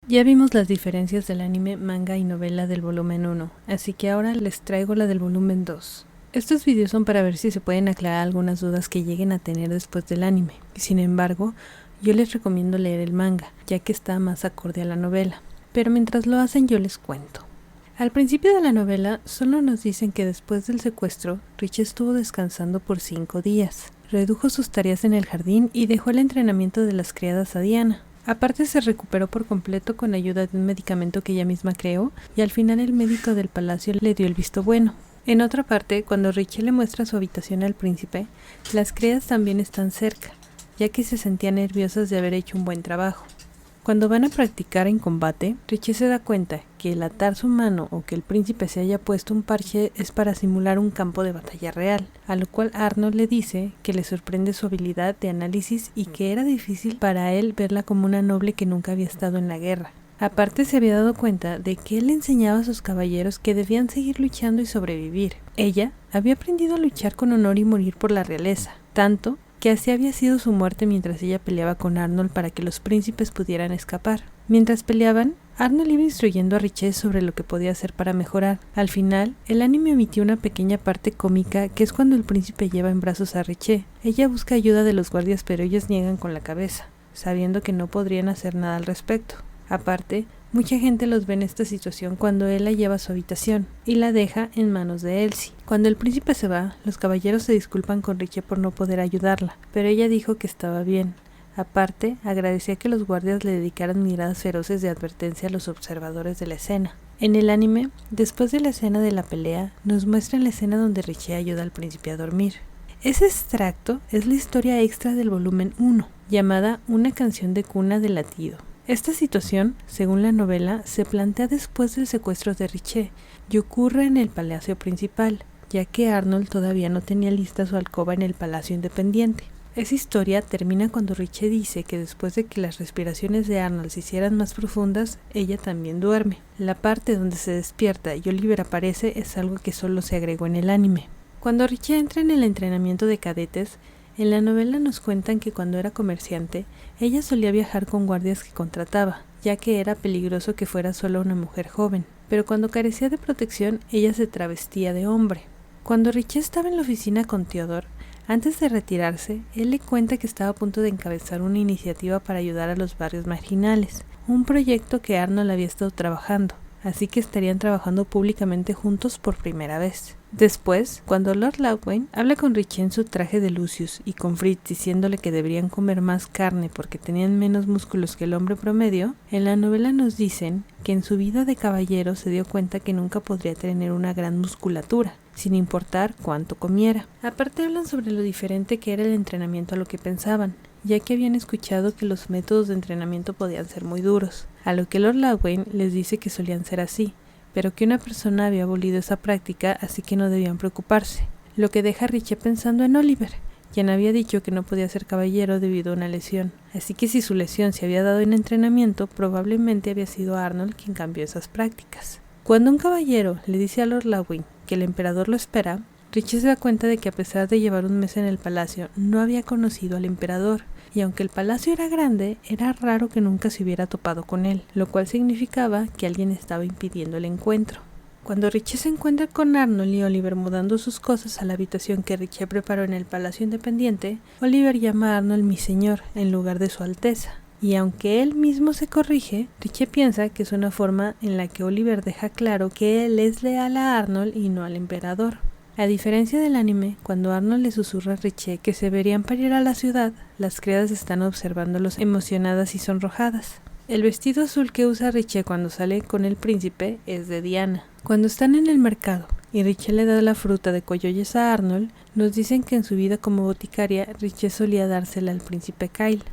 Ya vimos las diferencias del anime, manga y novela del volumen 1, así que ahora les traigo la del volumen 2. Estos videos son para ver si se pueden aclarar algunas dudas que lleguen a tener después del anime. Sin embargo, yo les recomiendo leer el manga, ya que está más acorde a la novela. Pero mientras lo hacen yo les cuento. Al principio de la novela solo nos dicen que después del secuestro, Rich estuvo descansando por 5 días. Redujo sus tareas en el jardín y dejó el entrenamiento de las criadas a Diana. Aparte se recuperó por completo con ayuda de un medicamento que ella misma creó y al final el médico del palacio le dio el visto bueno. En otra parte, cuando Richie le muestra su habitación al príncipe, las criadas también están cerca, ya que se sentían nerviosas de haber hecho un buen trabajo. Cuando van a practicar en combate, Richie se da cuenta que el atar su mano o que el príncipe se haya puesto un parche es para simular un campo de batalla real, a lo cual Arnold le dice que le sorprende su habilidad de análisis y que era difícil para él verla como una noble que nunca había estado en la guerra. Aparte se había dado cuenta de que él enseñaba a sus caballeros que debían seguir luchando y sobrevivir. Ella había aprendido a luchar con honor y morir por la realeza, tanto que así había sido su muerte mientras ella peleaba con Arnold para que los príncipes pudieran escapar. Mientras peleaban, Arnold iba instruyendo a Richie sobre lo que podía hacer para mejorar. Al final, el anime omitió una pequeña parte cómica que es cuando el príncipe lleva en brazos a Richie. Ella busca ayuda de los guardias pero ellos niegan con la cabeza, sabiendo que no podrían hacer nada al respecto. Aparte, mucha gente los ve en esta situación cuando él la lleva a su habitación y la deja en manos de Elsie. Cuando el príncipe se va, los caballeros se disculpan con Richie por no poder ayudarla, pero ella dijo que estaba bien. Aparte, agradecía que los guardias le dedicaran miradas feroces de advertencia a los observadores de la escena. En el anime, después de la escena de la pelea, nos muestran la escena donde Richie ayuda al príncipe a dormir. Ese extracto es la historia extra del volumen 1, llamada Una canción de cuna de latido. Esta situación, según la novela, se plantea después del secuestro de Richie y ocurre en el palacio principal, ya que Arnold todavía no tenía lista su alcoba en el palacio independiente. Esa historia termina cuando Richie dice que después de que las respiraciones de Arnold se hicieran más profundas, ella también duerme. La parte donde se despierta y Oliver aparece es algo que solo se agregó en el anime. Cuando Richie entra en el entrenamiento de cadetes, en la novela nos cuentan que cuando era comerciante, ella solía viajar con guardias que contrataba, ya que era peligroso que fuera sola una mujer joven, pero cuando carecía de protección, ella se travestía de hombre. Cuando Richie estaba en la oficina con Theodore, antes de retirarse, él le cuenta que estaba a punto de encabezar una iniciativa para ayudar a los barrios marginales, un proyecto que Arnold había estado trabajando, así que estarían trabajando públicamente juntos por primera vez. Después, cuando Lord Loudwain habla con Richie en su traje de Lucius y con Fritz diciéndole que deberían comer más carne porque tenían menos músculos que el hombre promedio, en la novela nos dicen que en su vida de caballero se dio cuenta que nunca podría tener una gran musculatura, sin importar cuánto comiera. Aparte hablan sobre lo diferente que era el entrenamiento a lo que pensaban, ya que habían escuchado que los métodos de entrenamiento podían ser muy duros, a lo que Lord Loudwain les dice que solían ser así, pero que una persona había abolido esa práctica, así que no debían preocuparse, lo que deja a Richie pensando en Oliver, quien había dicho que no podía ser caballero debido a una lesión, así que si su lesión se había dado en entrenamiento, probablemente había sido Arnold quien cambió esas prácticas. Cuando un caballero le dice a Lord Loudwain que el emperador lo espera, Richie se da cuenta de que a pesar de llevar un mes en el palacio, no había conocido al emperador, y aunque el palacio era grande, era raro que nunca se hubiera topado con él, lo cual significaba que alguien estaba impidiendo el encuentro. Cuando Richie se encuentra con Arnold y Oliver mudando sus cosas a la habitación que Richie preparó en el palacio independiente, Oliver llama a Arnold mi señor en lugar de su alteza. Y aunque él mismo se corrige, Richie piensa que es una forma en la que Oliver deja claro que él es leal a Arnold y no al emperador. A diferencia del anime, cuando Arnold le susurra a Richie que se verían para ir a la ciudad, las criadas están observándolos emocionadas y sonrojadas. El vestido azul que usa Richie cuando sale con el príncipe es de Diana. Cuando están en el mercado y Richie le da la fruta de coyoyes a Arnold, nos dicen que en su vida como boticaria, Richie solía dársela al príncipe Kyle.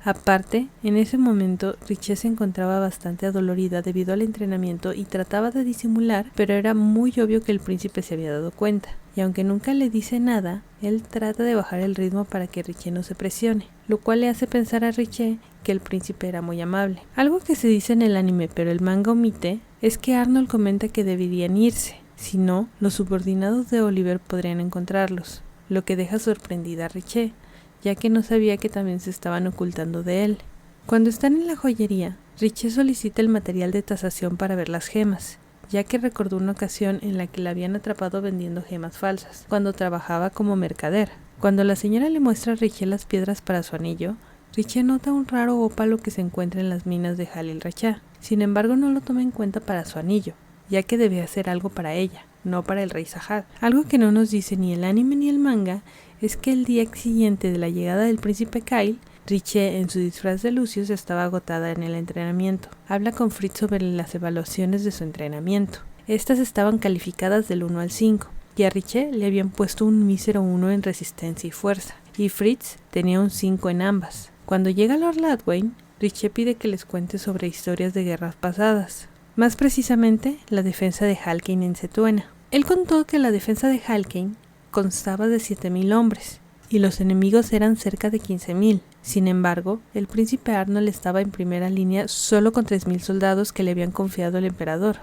Aparte, en ese momento, Richie se encontraba bastante adolorida debido al entrenamiento y trataba de disimular, pero era muy obvio que el príncipe se había dado cuenta. Y aunque nunca le dice nada, él trata de bajar el ritmo para que Richie no se presione, lo cual le hace pensar a Richie que el príncipe era muy amable. Algo que se dice en el anime pero el manga omite, es que Arnold comenta que deberían irse, si no, los subordinados de Oliver podrían encontrarlos, lo que deja sorprendida a Richie, ya que no sabía que también se estaban ocultando de él. Cuando están en la joyería, Richie solicita el material de tasación para ver las gemas, ya que recordó una ocasión en la que la habían atrapado vendiendo gemas falsas, cuando trabajaba como mercader. Cuando la señora le muestra a Richie las piedras para su anillo, Richie nota un raro ópalo que se encuentra en las minas de Halil Racha. Sin embargo, no lo toma en cuenta para su anillo, ya que debe hacer algo para ella, no para el rey Sahad. Algo que no nos dice ni el anime ni el manga es que el día siguiente de la llegada del príncipe Kyle, Richie, en su disfraz de Lucius, estaba agotada en el entrenamiento. Habla con Fritz sobre las evaluaciones de su entrenamiento. Estas estaban calificadas del 1 al 5, y a Richie le habían puesto un mísero 1 en resistencia y fuerza, y Fritz tenía un 5 en ambas. Cuando llega Lord Ladwayne, Richie pide que les cuente sobre historias de guerras pasadas, más precisamente la defensa de Halkein en Cetuena. Él contó que la defensa de Halkein constaba de 7,000 hombres, y los enemigos eran cerca de 15,000. Sin embargo, el príncipe Arnold estaba en primera línea solo con 3,000 soldados que le habían confiado el emperador,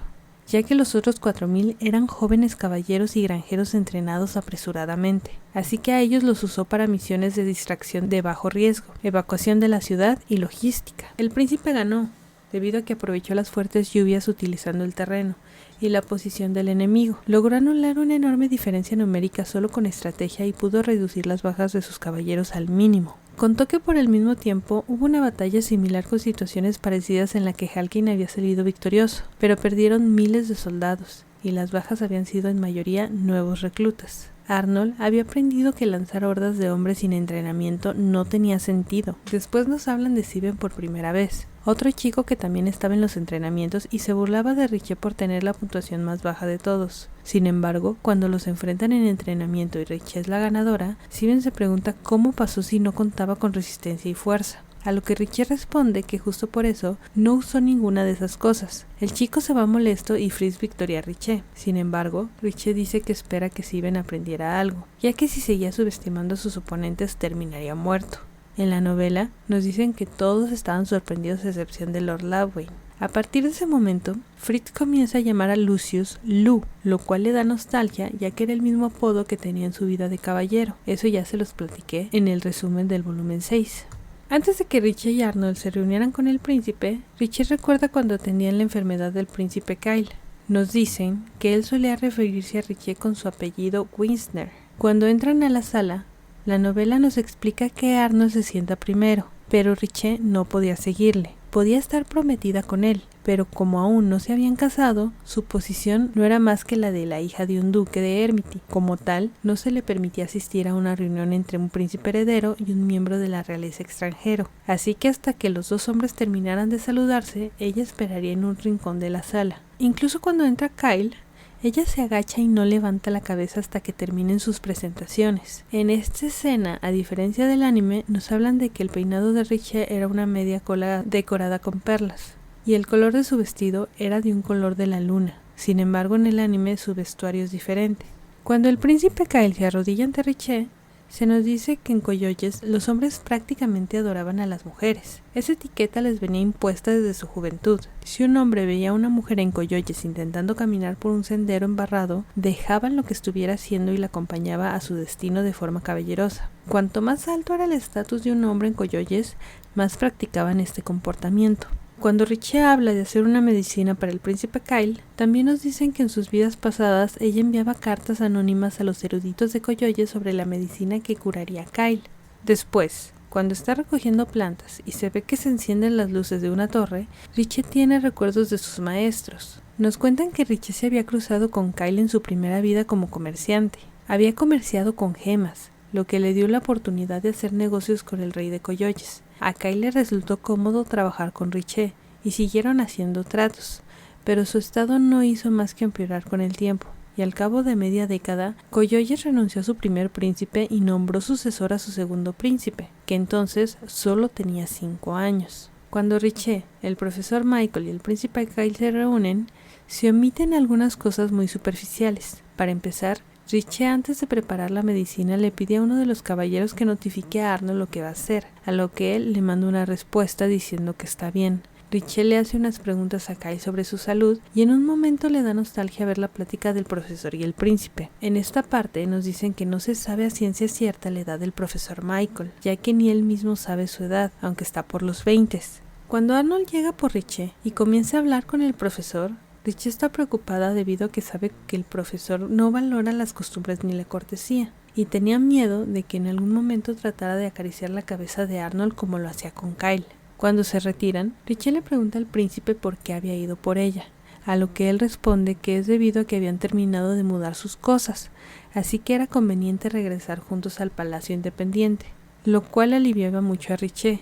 ya que los otros 4,000 eran jóvenes caballeros y granjeros entrenados apresuradamente, así que a ellos los usó para misiones de distracción de bajo riesgo, evacuación de la ciudad y logística. El príncipe ganó, debido a que aprovechó las fuertes lluvias utilizando el terreno y la posición del enemigo. Logró anular una enorme diferencia numérica solo con estrategia y pudo reducir las bajas de sus caballeros al mínimo. Contó que por el mismo tiempo hubo una batalla similar con situaciones parecidas en la que Halkein había salido victorioso, pero perdieron miles de soldados y las bajas habían sido en mayoría nuevos reclutas. Arnold había aprendido que lanzar hordas de hombres sin entrenamiento no tenía sentido. Después nos hablan de Siben por primera vez, otro chico que también estaba en los entrenamientos y se burlaba de Richie por tener la puntuación más baja de todos. Sin embargo, cuando los enfrentan en entrenamiento y Richie es la ganadora, Siben se pregunta cómo pasó si no contaba con resistencia y fuerza. A lo que Richie responde que justo por eso no usó ninguna de esas cosas. El chico se va molesto y Fritz victoria a Richie. Sin embargo, Richie dice que espera que Siben aprendiera algo, ya que si seguía subestimando a sus oponentes terminaría muerto. En la novela nos dicen que todos estaban sorprendidos a excepción de Lord Ladwayne. A partir de ese momento, Fritz comienza a llamar a Lucius Lu, lo cual le da nostalgia ya que era el mismo apodo que tenía en su vida de caballero. Eso ya se los platiqué en el resumen del volumen 6. Antes de que Richie y Arnold se reunieran con el príncipe, Richie recuerda cuando atendían la enfermedad del príncipe Kyle. Nos dicen que él solía referirse a Richie con su apellido Winsner. Cuando entran a la sala, la novela nos explica que Arnold se sienta primero, pero Richie no podía seguirle. Podía estar prometida con él, pero como aún no se habían casado, su posición no era más que la de la hija de un duque de Ermity. Como tal, no se le permitía asistir a una reunión entre un príncipe heredero y un miembro de la realeza extranjero. Así que hasta que los dos hombres terminaran de saludarse, ella esperaría en un rincón de la sala. Incluso cuando entra Kyle, ella se agacha y no levanta la cabeza hasta que terminen sus presentaciones. En esta escena, a diferencia del anime, nos hablan de que el peinado de Richie era una media cola decorada con perlas, y el color de su vestido era de un color de la luna. Sin embargo, en el anime su vestuario es diferente. Cuando el príncipe Kyle se arrodilla ante Richie, se nos dice que en Coyoyes los hombres prácticamente adoraban a las mujeres. Esa etiqueta les venía impuesta desde su juventud. Si un hombre veía a una mujer en Coyoyes intentando caminar por un sendero embarrado, dejaban lo que estuviera haciendo y la acompañaba a su destino de forma caballerosa. Cuanto más alto era el estatus de un hombre en Coyoyes, más practicaban este comportamiento. Cuando Richie habla de hacer una medicina para el príncipe Kyle, también nos dicen que en sus vidas pasadas ella enviaba cartas anónimas a los eruditos de Coyoyes sobre la medicina que curaría a Kyle. Después, cuando está recogiendo plantas y se ve que se encienden las luces de una torre, Richie tiene recuerdos de sus maestros. Nos cuentan que Richie se había cruzado con Kyle en su primera vida como comerciante. Había comerciado con gemas, lo que le dio la oportunidad de hacer negocios con el rey de Coyoyes. A Kyle le resultó cómodo trabajar con Richie y siguieron haciendo tratos, pero su estado no hizo más que empeorar con el tiempo, y al cabo de media década, Coyoyes renunció a su primer príncipe y nombró sucesor a su segundo príncipe, que entonces solo tenía 5 años. Cuando Richie, el profesor Michael y el príncipe Kyle se reúnen, se omiten algunas cosas muy superficiales. Para empezar, Richie, antes de preparar la medicina, le pide a uno de los caballeros que notifique a Arnold lo que va a hacer, a lo que él le manda una respuesta diciendo que está bien, Richie le hace unas preguntas a Kyle sobre su salud y en un momento le da nostalgia ver la plática del profesor y el príncipe. En esta parte nos dicen que no se sabe a ciencia cierta la edad del profesor Michael, ya que ni él mismo sabe su edad, aunque está por los 20. Cuando Arnold llega por Richie y comienza a hablar con el profesor, Richie está preocupada debido a que sabe que el profesor no valora las costumbres ni la cortesía, y tenía miedo de que en algún momento tratara de acariciar la cabeza de Arnold como lo hacía con Kyle. Cuando se retiran, Richie le pregunta al príncipe por qué había ido por ella, a lo que él responde que es debido a que habían terminado de mudar sus cosas, así que era conveniente regresar juntos al Palacio Independiente, lo cual aliviaba mucho a Richie,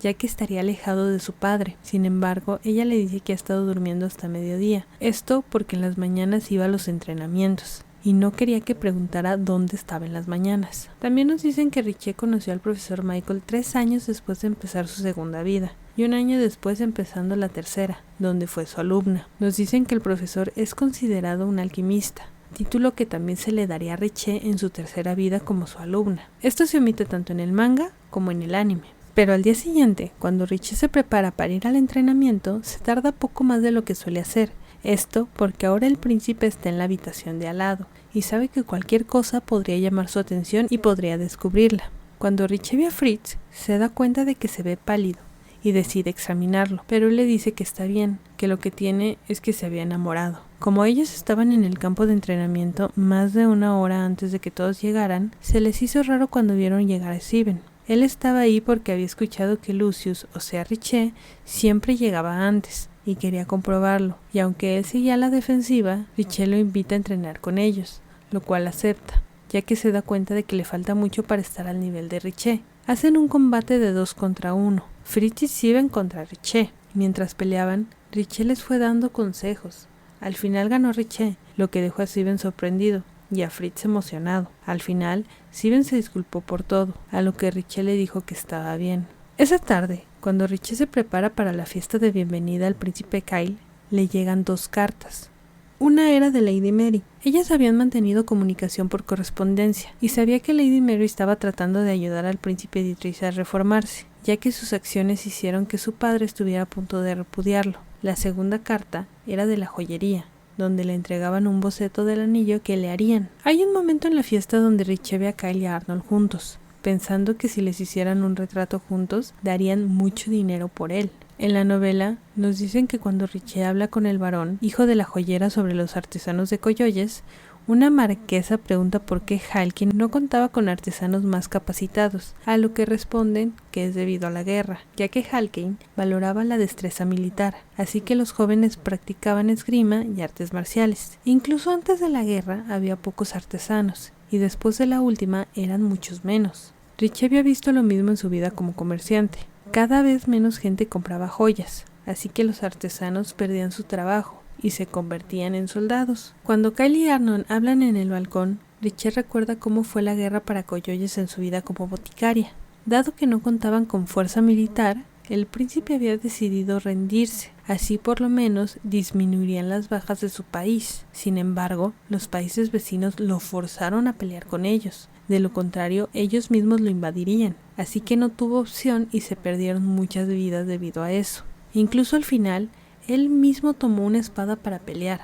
ya que estaría alejado de su padre. Sin embargo, ella le dice que ha estado durmiendo hasta mediodía, esto porque en las mañanas iba a los entrenamientos, y no quería que preguntara dónde estaba en las mañanas. También nos dicen que Richie conoció al profesor Michael 3 años después de empezar su segunda vida, y 1 año después empezando la tercera, donde fue su alumna. Nos dicen que el profesor es considerado un alquimista, título que también se le daría a Richie en su tercera vida como su alumna. Esto se omite tanto en el manga como en el anime. Pero al día siguiente, cuando Richie se prepara para ir al entrenamiento, se tarda poco más de lo que suele hacer. Esto porque ahora el príncipe está en la habitación de al lado y sabe que cualquier cosa podría llamar su atención y podría descubrirla. Cuando Richie ve a Fritz, se da cuenta de que se ve pálido y decide examinarlo, pero él le dice que está bien, que lo que tiene es que se había enamorado. Como ellos estaban en el campo de entrenamiento más de 1 hora antes de que todos llegaran, se les hizo raro cuando vieron llegar a Steven. Él estaba ahí porque había escuchado que Lucius, o sea Richie, siempre llegaba antes y quería comprobarlo, y aunque él seguía a la defensiva, Richie lo invita a entrenar con ellos, lo cual acepta, ya que se da cuenta de que le falta mucho para estar al nivel de Richie. Hacen un combate de 2 contra 1, Fritz y Steven contra Richie. Mientras peleaban, Richie les fue dando consejos. Al final ganó Richie, lo que dejó a Steven sorprendido y a Fritz emocionado. Al final, Steven se disculpó por todo, a lo que Richie le dijo que estaba bien. Esa tarde, cuando Richie se prepara para la fiesta de bienvenida al príncipe Kyle, le llegan 2 cartas. Una era de Lady Mary. Ellas habían mantenido comunicación por correspondencia y sabía que Lady Mary estaba tratando de ayudar al príncipe Dietrich a reformarse, ya que sus acciones hicieron que su padre estuviera a punto de repudiarlo. La segunda carta era de la joyería, donde le entregaban un boceto del anillo que le harían. Hay un momento en la fiesta donde Richie ve a Kyle y a Arnold juntos, pensando que si les hicieran un retrato juntos, darían mucho dinero por él. En la novela, nos dicen que cuando Richie habla con el varón, hijo de la joyera, sobre los artesanos de Coyoyes, una marquesa pregunta por qué Halkin no contaba con artesanos más capacitados, a lo que responden que es debido a la guerra, ya que Halkin valoraba la destreza militar, así que los jóvenes practicaban esgrima y artes marciales. Incluso antes de la guerra había pocos artesanos, y después de la última eran muchos menos. Richie había visto lo mismo en su vida como comerciante. Cada vez menos gente compraba joyas, así que los artesanos perdían su trabajo y se convertían en soldados. Cuando Kyle y Arnold hablan en el balcón, Richie recuerda cómo fue la guerra para Coyoyes en su vida como boticaria. Dado que no contaban con fuerza militar, el príncipe había decidido rendirse, así por lo menos disminuirían las bajas de su país. Sin embargo, los países vecinos lo forzaron a pelear con ellos. De lo contrario, ellos mismos lo invadirían, así que no tuvo opción y se perdieron muchas vidas debido a eso. Incluso al final, él mismo tomó una espada para pelear,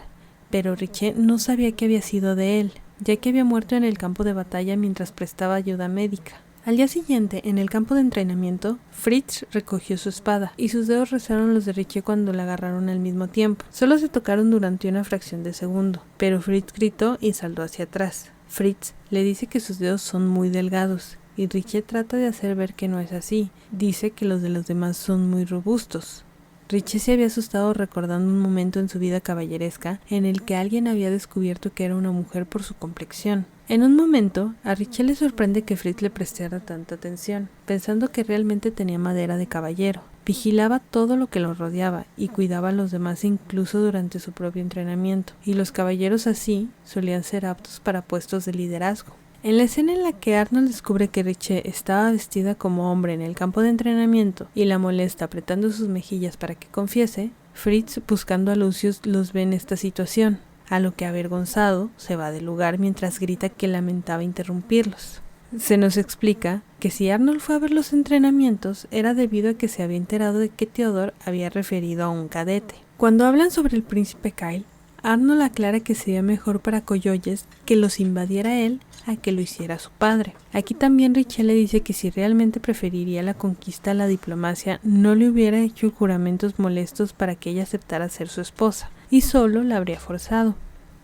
pero Richie no sabía qué había sido de él, ya que había muerto en el campo de batalla mientras prestaba ayuda médica. Al día siguiente, en el campo de entrenamiento, Fritz recogió su espada, y sus dedos rozaron los de Richie cuando la agarraron al mismo tiempo. Solo se tocaron durante una fracción de segundo, pero Fritz gritó y saltó hacia atrás. Fritz le dice que sus dedos son muy delgados, y Richie trata de hacer ver que no es así. Dice que los de los demás son muy robustos. Richie se había asustado recordando un momento en su vida caballeresca en el que alguien había descubierto que era una mujer por su complexión. En un momento, a Richie le sorprende que Fritz le prestara tanta atención, pensando que realmente tenía madera de caballero. Vigilaba todo lo que lo rodeaba y cuidaba a los demás incluso durante su propio entrenamiento, y los caballeros así solían ser aptos para puestos de liderazgo. En la escena en la que Arnold descubre que Richie estaba vestida como hombre en el campo de entrenamiento y la molesta apretando sus mejillas para que confiese, Fritz, buscando a Lucius, los ve en esta situación, a lo que avergonzado se va del lugar mientras grita que lamentaba interrumpirlos. Se nos explica que si Arnold fue a ver los entrenamientos era debido a que se había enterado de que Theodore había referido a un cadete. Cuando hablan sobre el príncipe Kyle, Arnold aclara que sería mejor para Coyoles que los invadiera él a que lo hiciera su padre. Aquí también Richelle le dice que si realmente preferiría la conquista a la diplomacia, no le hubiera hecho juramentos molestos para que ella aceptara ser su esposa, y solo la habría forzado.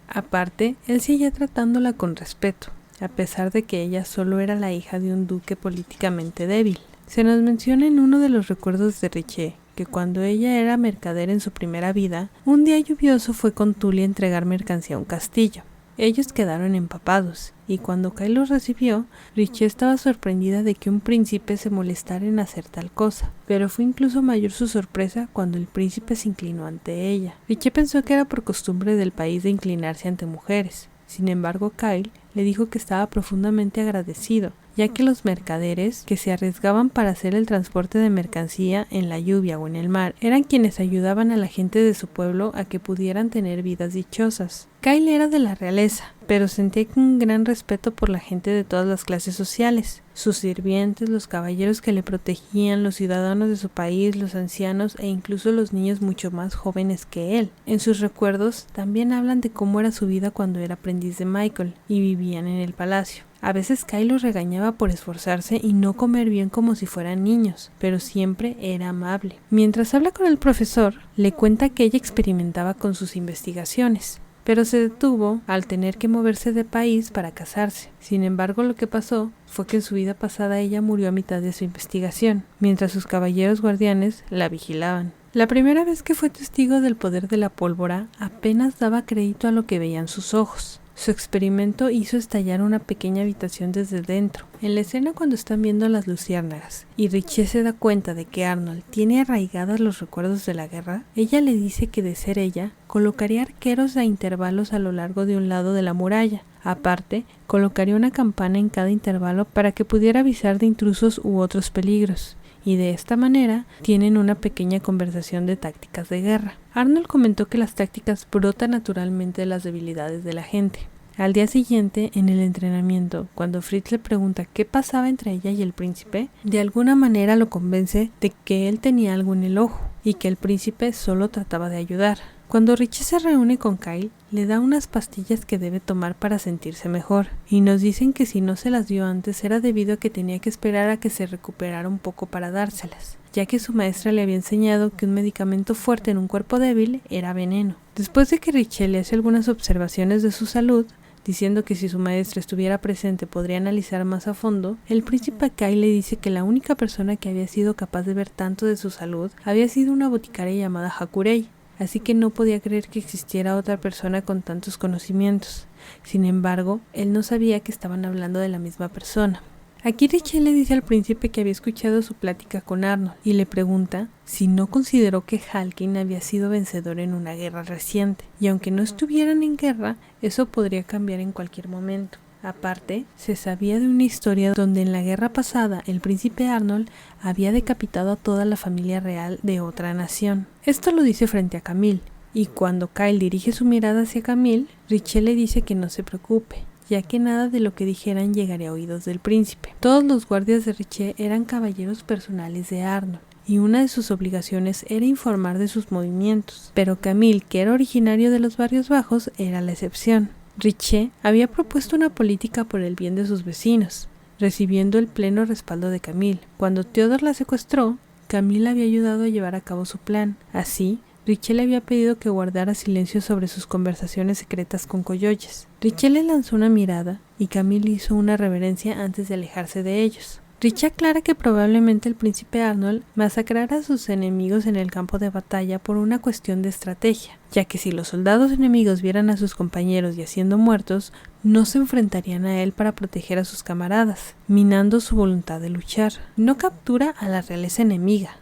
Aparte, él seguía tratándola con respeto, a pesar de que ella solo era la hija de un duque políticamente débil. Se nos menciona en uno de los recuerdos de Richelle que cuando ella era mercader en su primera vida, un día lluvioso fue con Tully a entregar mercancía a un castillo. Ellos quedaron empapados, y cuando Kyle los recibió, Richelle estaba sorprendida de que un príncipe se molestara en hacer tal cosa, pero fue incluso mayor su sorpresa cuando el príncipe se inclinó ante ella. Richelle pensó que era por costumbre del país de inclinarse ante mujeres. Sin embargo, Kyle le dijo que estaba profundamente agradecido, ya que los mercaderes que se arriesgaban para hacer el transporte de mercancía en la lluvia o en el mar eran quienes ayudaban a la gente de su pueblo a que pudieran tener vidas dichosas. Kyle era de la realeza, pero sentía un gran respeto por la gente de todas las clases sociales, sus sirvientes, los caballeros que le protegían, los ciudadanos de su país, los ancianos e incluso los niños mucho más jóvenes que él. En sus recuerdos también hablan de cómo era su vida cuando era aprendiz de Michael y vivían en el palacio. A veces Kyle los regañaba por esforzarse y no comer bien como si fueran niños, pero siempre era amable. Mientras habla con el profesor, le cuenta que ella experimentaba con sus investigaciones, pero se detuvo al tener que moverse de país para casarse. Sin embargo, lo que pasó fue que en su vida pasada ella murió a mitad de su investigación, mientras sus caballeros guardianes la vigilaban. La primera vez que fue testigo del poder de la pólvora, apenas daba crédito a lo que veían sus ojos. Su experimento hizo estallar una pequeña habitación desde dentro. En la escena cuando están viendo las luciérnagas y Richelle se da cuenta de que Arnold tiene arraigados los recuerdos de la guerra, ella le dice que de ser ella, colocaría arqueros a intervalos a lo largo de un lado de la muralla. Aparte, colocaría una campana en cada intervalo para que pudiera avisar de intrusos u otros peligros. Y de esta manera tienen una pequeña conversación de tácticas de guerra. Arnold comentó que las tácticas brotan naturalmente de las debilidades de la gente. Al día siguiente, en el entrenamiento, cuando Fritz le pregunta qué pasaba entre ella y el príncipe, de alguna manera lo convence de que él tenía algo en el ojo y que el príncipe solo trataba de ayudar. Cuando Richelle se reúne con Kyle, le da unas pastillas que debe tomar para sentirse mejor, y nos dicen que si no se las dio antes era debido a que tenía que esperar a que se recuperara un poco para dárselas, ya que su maestra le había enseñado que un medicamento fuerte en un cuerpo débil era veneno. Después de que Richelle le hace algunas observaciones de su salud, diciendo que si su maestra estuviera presente podría analizar más a fondo, el príncipe Kyle le dice que la única persona que había sido capaz de ver tanto de su salud había sido una boticaria llamada Hakurei, así que no podía creer que existiera otra persona con tantos conocimientos. Sin embargo, él no sabía que estaban hablando de la misma persona. Aquí Richelle le dice al príncipe que había escuchado su plática con Arnold y le pregunta si no consideró que Halkin había sido vencedor en una guerra reciente, y aunque no estuvieran en guerra, eso podría cambiar en cualquier momento. Aparte, se sabía de una historia donde en la guerra pasada el príncipe Arnold había decapitado a toda la familia real de otra nación. Esto lo dice frente a Camille, y cuando Kyle dirige su mirada hacia Camille, Richelle le dice que no se preocupe, ya que nada de lo que dijeran llegaría a oídos del príncipe. Todos los guardias de Richelle eran caballeros personales de Arnold, y una de sus obligaciones era informar de sus movimientos, pero Camille, que era originario de los barrios bajos, era la excepción. Richelle había propuesto una política por el bien de sus vecinos, recibiendo el pleno respaldo de Camille. Cuando Theodore la secuestró, Camille había ayudado a llevar a cabo su plan. Así, Richelle le había pedido que guardara silencio sobre sus conversaciones secretas con Coyoles. Richelle le lanzó una mirada y Camille hizo una reverencia antes de alejarse de ellos. Richelle aclara que probablemente el príncipe Arnold masacrara a sus enemigos en el campo de batalla por una cuestión de estrategia, ya que si los soldados enemigos vieran a sus compañeros yaciendo muertos, no se enfrentarían a él para proteger a sus camaradas, minando su voluntad de luchar. No captura a la realeza enemiga,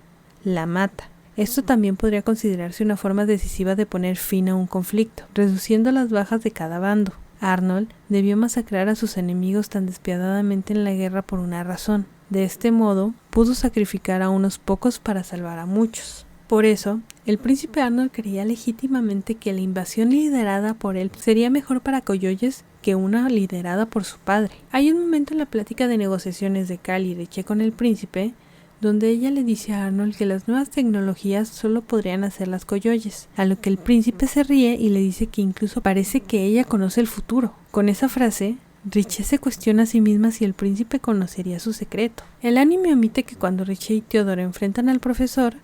la mata. Esto también podría considerarse una forma decisiva de poner fin a un conflicto, reduciendo las bajas de cada bando. Arnold debió masacrar a sus enemigos tan despiadadamente en la guerra por una razón. De este modo, pudo sacrificar a unos pocos para salvar a muchos. Por eso, el príncipe Arnold creía legítimamente que la invasión liderada por él sería mejor para Coyoles que una liderada por su padre. Hay un momento en la plática de negociaciones de Cal y Richie con el príncipe donde ella le dice a Arnold que las nuevas tecnologías solo podrían hacer las Koyoyes, a lo que el príncipe se ríe y le dice que incluso parece que ella conoce el futuro. Con esa frase, Richie se cuestiona a sí misma si el príncipe conocería su secreto. El anime omite que cuando Richie y Theodore enfrentan al profesor,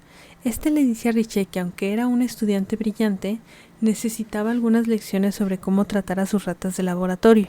este le dice a Richie que aunque era un estudiante brillante, necesitaba algunas lecciones sobre cómo tratar a sus ratas de laboratorio,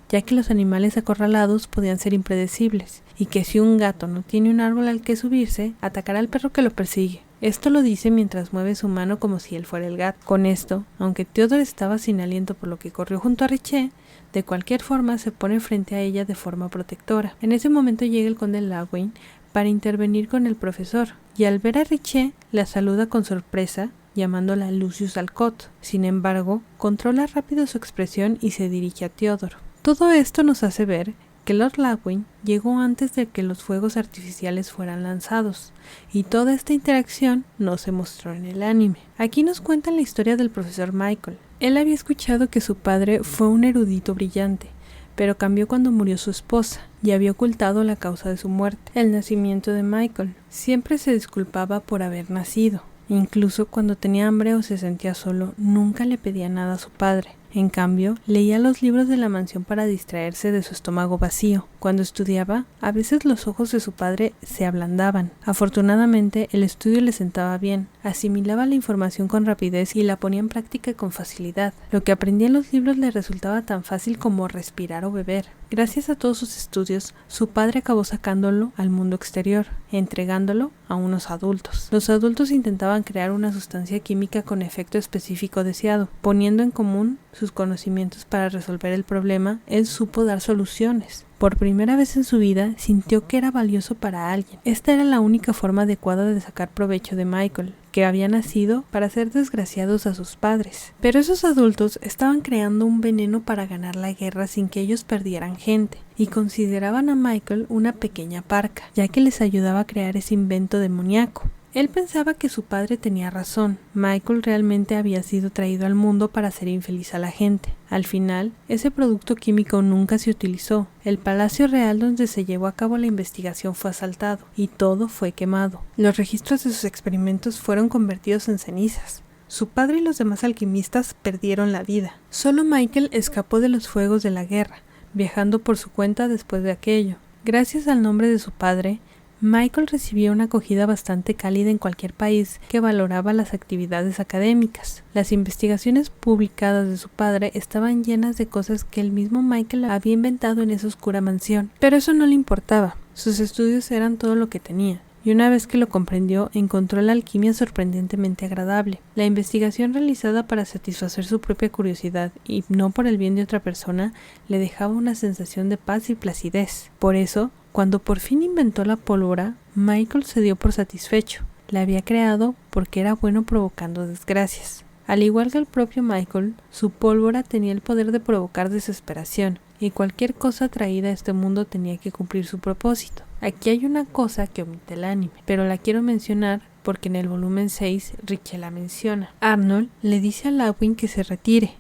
ya que los animales acorralados podían ser impredecibles, y que si un gato no tiene un árbol al que subirse, atacará al perro que lo persigue. Esto lo dice mientras mueve su mano como si él fuera el gato. Con esto, aunque Theodore estaba sin aliento por lo que corrió junto a Richie, de cualquier forma se pone frente a ella de forma protectora. En ese momento llega el conde Lawin para intervenir con el profesor, y al ver a Richie, la saluda con sorpresa, llamándola Lucius Alcott. Sin embargo, controla rápido su expresión y se dirige a Theodore. Todo esto nos hace ver que Lord Lawin llegó antes de que los fuegos artificiales fueran lanzados, y toda esta interacción no se mostró en el anime. Aquí nos cuentan la historia del profesor Michael. Él había escuchado que su padre fue un erudito brillante, pero cambió cuando murió su esposa, y había ocultado la causa de su muerte, el nacimiento de Michael. Siempre se disculpaba por haber nacido. Incluso cuando tenía hambre o se sentía solo, nunca le pedía nada a su padre. En cambio, leía los libros de la mansión para distraerse de su estómago vacío. Cuando estudiaba, a veces los ojos de su padre se ablandaban. Afortunadamente, el estudio le sentaba bien, asimilaba la información con rapidez y la ponía en práctica con facilidad. Lo que aprendía en los libros le resultaba tan fácil como respirar o beber. Gracias a todos sus estudios, su padre acabó sacándolo al mundo exterior, entregándolo a unos adultos. Los adultos intentaban crear una sustancia química con efecto específico deseado. Poniendo en común sus conocimientos para resolver el problema, él supo dar soluciones. Por primera vez en su vida, sintió que era valioso para alguien. Esta era la única forma adecuada de sacar provecho de Michael, que había nacido para ser desgraciados a sus padres. Pero esos adultos estaban creando un veneno para ganar la guerra sin que ellos perdieran gente, y consideraban a Michael una pequeña parca, ya que les ayudaba a crear ese invento demoníaco. Él pensaba que su padre tenía razón. Michael realmente había sido traído al mundo para hacer infeliz a la gente. Al final, ese producto químico nunca se utilizó. El palacio real donde se llevó a cabo la investigación fue asaltado y todo fue quemado. Los registros de sus experimentos fueron convertidos en cenizas. Su padre y los demás alquimistas perdieron la vida. Solo Michael escapó de los fuegos de la guerra, viajando por su cuenta después de aquello. Gracias al nombre de su padre, Michael recibió una acogida bastante cálida en cualquier país que valoraba las actividades académicas. Las investigaciones publicadas de su padre estaban llenas de cosas que el mismo Michael había inventado en esa oscura mansión, pero eso no le importaba. Sus estudios eran todo lo que tenía, y una vez que lo comprendió, encontró la alquimia sorprendentemente agradable. La investigación realizada para satisfacer su propia curiosidad y no por el bien de otra persona le dejaba una sensación de paz y placidez. Por eso, cuando por fin inventó la pólvora, Michael se dio por satisfecho. La había creado porque era bueno provocando desgracias. Al igual que el propio Michael, su pólvora tenía el poder de provocar desesperación, y cualquier cosa traída a este mundo tenía que cumplir su propósito. Aquí hay una cosa que omite el anime, pero la quiero mencionar porque en el volumen 6 Richie la menciona. Arnold le dice a Lawin que se retire,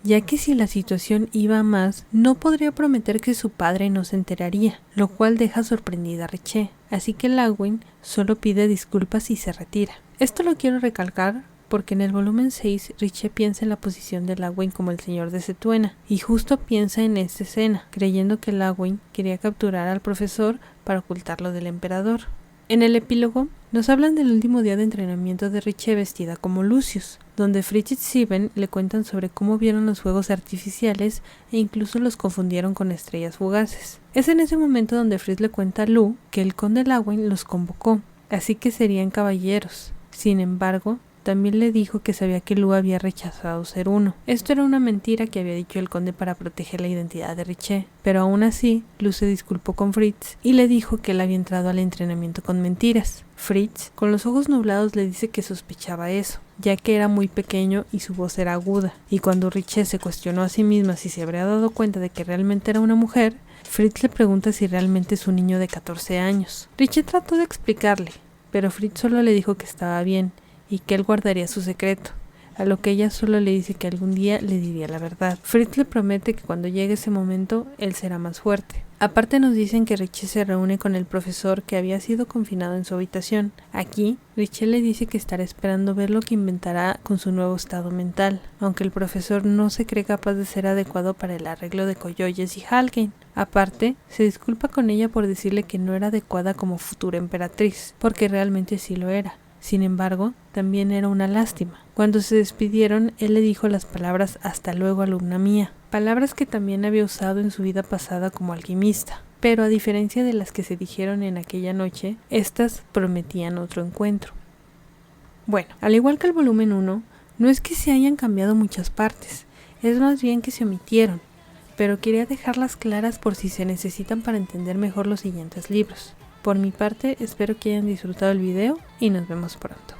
ya que si la situación iba a más, no podría prometer que su padre no se enteraría, lo cual deja sorprendida a Richie. Así que Lawin solo pide disculpas y se retira. Esto lo quiero recalcar porque en el volumen 6 Richie piensa en la posición de Lawin como el señor de Cetuena, y justo piensa en esta escena, creyendo que Lawin quería capturar al profesor para ocultarlo del emperador. En el epílogo nos hablan del último día de entrenamiento de Richie vestida como Lucius, donde Fritz y Steven le cuentan sobre cómo vieron los fuegos artificiales e incluso los confundieron con estrellas fugaces. Es en ese momento donde Fritz le cuenta a Lou que el conde Lawin los convocó, así que serían caballeros. Sin embargo, también le dijo que sabía que Lou había rechazado ser uno. Esto era una mentira que había dicho el conde para proteger la identidad de Richie, pero aún así, Lou se disculpó con Fritz y le dijo que él había entrado al entrenamiento con mentiras. Fritz, con los ojos nublados, le dice que sospechaba eso, ya que era muy pequeño y su voz era aguda, y cuando Richie se cuestionó a sí misma si se habría dado cuenta de que realmente era una mujer, Fritz le pregunta si realmente es un niño de 14 años. Richie trató de explicarle, pero Fritz solo le dijo que estaba bien, y que él guardaría su secreto. a lo que ella solo le dice que algún día le diría la verdad. Fritz le promete que cuando llegue ese momento, él será más fuerte. Aparte nos dicen que Richie se reúne con el profesor que había sido confinado en su habitación. Aquí, Richie le dice que estará esperando ver lo que inventará con su nuevo estado mental, aunque el profesor no se cree capaz de ser adecuado para el arreglo de Koyoyes y Halgame. Aparte, se disculpa con ella por decirle que no era adecuada como futura emperatriz, porque realmente sí lo era. Sin embargo, también era una lástima. Cuando se despidieron, él le dijo las palabras "hasta luego, alumna mía", palabras que también había usado en su vida pasada como alquimista. Pero a diferencia de las que se dijeron en aquella noche, estas prometían otro encuentro. Bueno, al igual que el volumen 1, no es que se hayan cambiado muchas partes, es más bien que se omitieron, pero quería dejarlas claras por si se necesitan para entender mejor los siguientes libros. Por mi parte, espero que hayan disfrutado el video y nos vemos pronto.